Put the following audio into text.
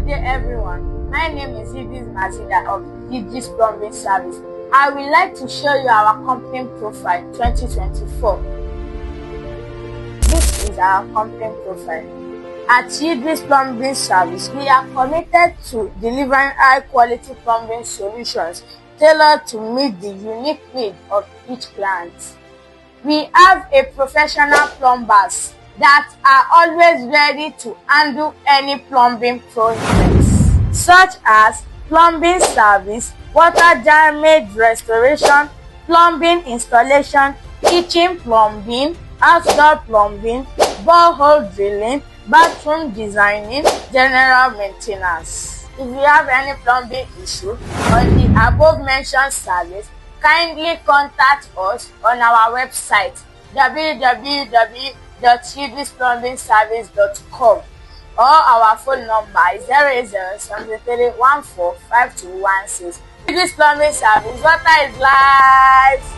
day, everyone. My name is Yidris of Yidris Plumbing Service. I would like to show you our company profile 2024. This is our company profile. At Yidris Plumbing Service, we are committed to delivering high-quality plumbing solutions tailored to meet the unique needs of each client. We have a professional plumbers that are always ready to handle any plumbing projects, such as plumbing service, water damage restoration, plumbing installation, kitchen plumbing, outdoor plumbing, borehole drilling, bathroom designing, general maintenance. If you have any plumbing issue on the above mentioned service, kindly contact us on our website www.yidisplumbingservice.com or our phone number is 08073145216. Yidris Plumbing Service, water is life.